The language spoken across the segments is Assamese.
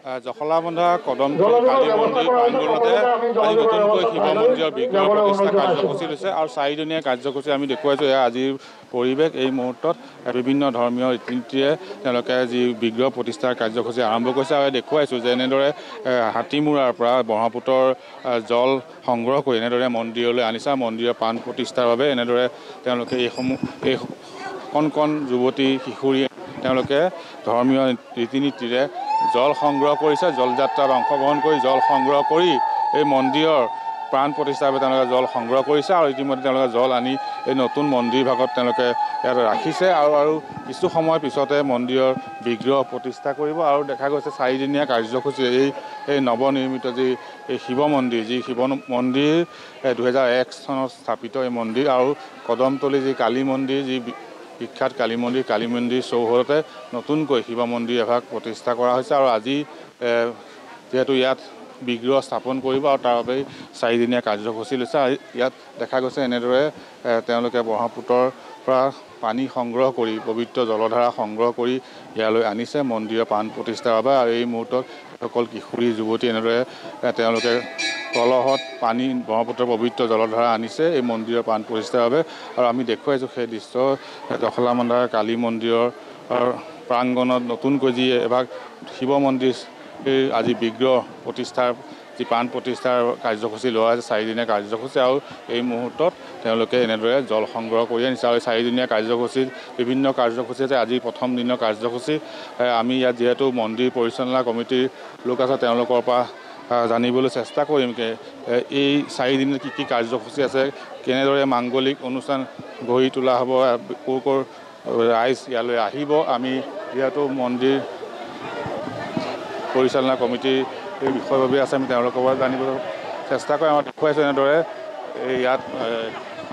জখলাবন্ধা কদমতলী কালী মন্দিৰ প্ৰাংগণতে আজি নতুনকৈ শিৱ মন্দিৰৰ বিগ্ৰহ প্ৰতিষ্ঠা কাৰ্যসূচী লৈছে আৰু 4দিনীয়া কাৰ্যসূচী আমি দেখুৱাইছোঁ। এয়া আজিৰ পৰিৱেশ। এই মুহূৰ্তত বিভিন্ন ধৰ্মীয় ৰীতি নীতিৰে তেওঁলোকে যি বিগ্ৰহ প্ৰতিষ্ঠাৰ কাৰ্যসূচী আৰম্ভ কৰিছে আৰু দেখুৱাইছোঁ যে এনেদৰে হাতীমূৰাৰ পৰা ব্ৰহ্মপুত্ৰৰ জল সংগ্ৰহ কৰি এনেদৰে মন্দিৰলৈ আনিছে। মন্দিৰৰ প্ৰাণ প্ৰতিষ্ঠাৰ বাবে এনেদৰে তেওঁলোকে এই কণ কণ যুৱতী কিশোৰীয়ে তেওঁলোকে ধৰ্মীয় ৰীতি নীতিৰে জল সংগ্ৰহ কৰিছে। জলযাত্ৰাত অংশগ্ৰহণ কৰি জল সংগ্ৰহ কৰি এই মন্দিৰৰ প্ৰাণ প্ৰতিষ্ঠাৰ বাবে তেওঁলোকে জল সংগ্ৰহ কৰিছে আৰু ইতিমধ্যে তেওঁলোকে জল আনি এই নতুন মন্দিৰ ভাগত তেওঁলোকে ইয়াত ৰাখিছে আৰু কিছু সময় পিছতে মন্দিৰৰ বিগ্ৰহ প্ৰতিষ্ঠা কৰিব। আৰু দেখা গৈছে 4দিনীয়া কাৰ্যসূচী এই নৱনিৰ্মিত যি এই শিৱ মন্দিৰ, যি শিৱ মন্দিৰ 2001 চনত স্থাপিত এই মন্দিৰ আৰু কদমতলী যি কালী মন্দিৰ, যি বিখ্যাত কালী মন্দিৰ চৌহদতে নতুনকৈ শিৱ মন্দিৰ এভাগ প্ৰতিষ্ঠা কৰা হৈছে আৰু আজি যিহেতু ইয়াত বিগ্ৰহ স্থাপন কৰিব আৰু তাৰ বাবেই 4দিনীয়া কাৰ্যসূচী লৈছে। ইয়াত দেখা গৈছে এনেদৰে তেওঁলোকে ব্ৰহ্মপুত্ৰৰ পৰা পানী সংগ্ৰহ কৰি পবিত্ৰ জলধাৰা সংগ্ৰহ কৰি ইয়ালৈ আনিছে মন্দিৰৰ প্ৰাণ প্ৰতিষ্ঠাৰ বাবে। আৰু এই মুহূৰ্তত সকল কিশোৰী যুৱতী এনেদৰে তেওঁলোকে কলহত পানী ব্ৰহ্মপুত্ৰৰ পবিত্ৰ জলধাৰা আনিছে এই মন্দিৰৰ প্ৰাণ প্ৰতিষ্ঠাৰ বাবে। আৰু আমি দেখুৱাইছোঁ সেই দৃশ্য জখলাবন্ধা কালী মন্দিৰৰ প্ৰাংগণত নতুনকৈ যি এভাগ শিৱ মন্দিৰ আজি বিগ্ৰহ প্ৰতিষ্ঠাৰ যি প্ৰাণ প্ৰতিষ্ঠাৰ কাৰ্যসূচী লোৱা হৈছে 4দিনীয়া কাৰ্যসূচী আৰু এই মুহূৰ্তত তেওঁলোকে এনেদৰে জল সংগ্ৰহ কৰি আনিছে। আৰু 4দিনীয়া কাৰ্যসূচীত বিভিন্ন কাৰ্যসূচী আছে। আজি প্ৰথম দিনৰ কাৰ্যসূচী আমি ইয়াত যিহেতু মন্দিৰ পৰিচালনা কমিটিৰ লোক আছে তেওঁলোকৰ পৰা জানিবলৈ চেষ্টা কৰিম এই 4দিনত কি কাৰ্যসূচী আছে, কেনেদৰে মাংগলিক অনুষ্ঠান গঢ়ি তোলা হ'ব, ক'ৰ ৰাইজ ইয়ালৈ আহিব। আমি যিহেতু মন্দিৰ পৰিচালনা কমিটিৰ বিষয়ববীয়া আছে আমি তেওঁলোকৰ পৰা জানিবলৈ চেষ্টা কৰি আমাৰ দেখুৱাইছোঁ এনেদৰে ইয়াত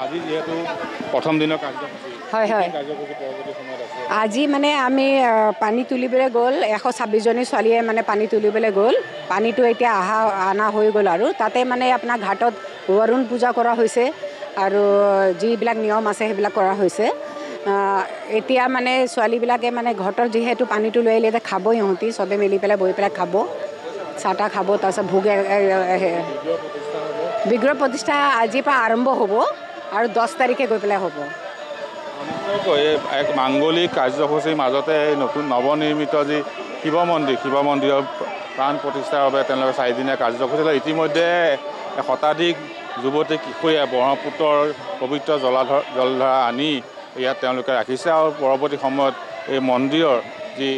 আজি যিহেতু প্ৰথম দিনৰ কাৰ্যসূচী। হয় আজি মানে আমি পানী তুলিবলৈ গ'ল 126জনী ছোৱালীয়ে মানে পানী তুলিবলৈ গ'ল। পানীটো এতিয়া অনা হৈ গ'ল আৰু তাতে মানে আপোনাৰ ঘাটত বৰুণ পূজা কৰা হৈছে আৰু যিবিলাক নিয়ম আছে সেইবিলাক কৰা হৈছে। এতিয়া মানে ছোৱালীবিলাকে মানে ঘাটৰ যিহেতু পানীটো লৈ আহিলে এতিয়া খাব ইহঁতি চবে মিলি পেলাই বহি পেলাই খাব, চাহ তাহ খাব। তাৰপিছত বিগ্ৰহ প্ৰতিষ্ঠা আজিৰ পৰা আৰম্ভ হ'ব আৰু 10 তাৰিখে গৈ পেলাই হ'ব। এক মাংগলিক কাৰ্যসূচীৰ মাজতে এই নতুন নৱনিৰ্মিত যি শিৱ মন্দিৰৰ প্ৰাণ প্ৰতিষ্ঠাৰ বাবে তেওঁলোকে 4দিনীয়া কাৰ্যসূচী লয়। ইতিমধ্যে শতাধিক যুৱতী কিশোৰীয়ে ব্ৰহ্মপুত্ৰৰ পবিত্ৰ জলধাৰা আনি ইয়াত তেওঁলোকে ৰাখিছে আৰু পৰৱৰ্তী সময়ত এই মন্দিৰৰ যি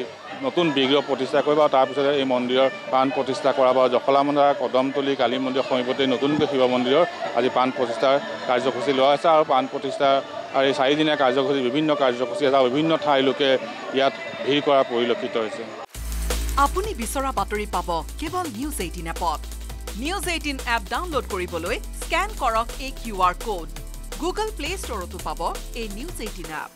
নতুন বিগ্ৰহ প্ৰতিষ্ঠা কৰিব আৰু তাৰপিছতে এই মন্দিৰৰ প্ৰাণ প্ৰতিষ্ঠা কৰা বা জখলাবন্ধা কদমতলী কালী মন্দিৰৰ সমীপতে নতুনকৈ শিৱ মন্দিৰৰ আজি প্ৰাণ প্ৰতিষ্ঠাৰ কাৰ্যসূচী লোৱা হৈছে। আৰু প্ৰাণ প্ৰতিষ্ঠা আৰু এই 4দিনীয়া কাৰ্যসূচী বিভিন্ন কাৰ্যসূচী আছে আৰু বিভিন্ন ঠাইৰ লোকে ইয়াত ভিৰ কৰা পৰিলক্ষিত হৈছে। আপুনি বিচৰা বাতৰি পাব কেৱল নিউজ 18 এপত। নিউজ 18 এপ ডাউনলোড কৰিবলৈ স্কেন কৰক এই QR কোড। গুগল প্লে ষ্টৰতো পাব এই নিউজ 18 এপ।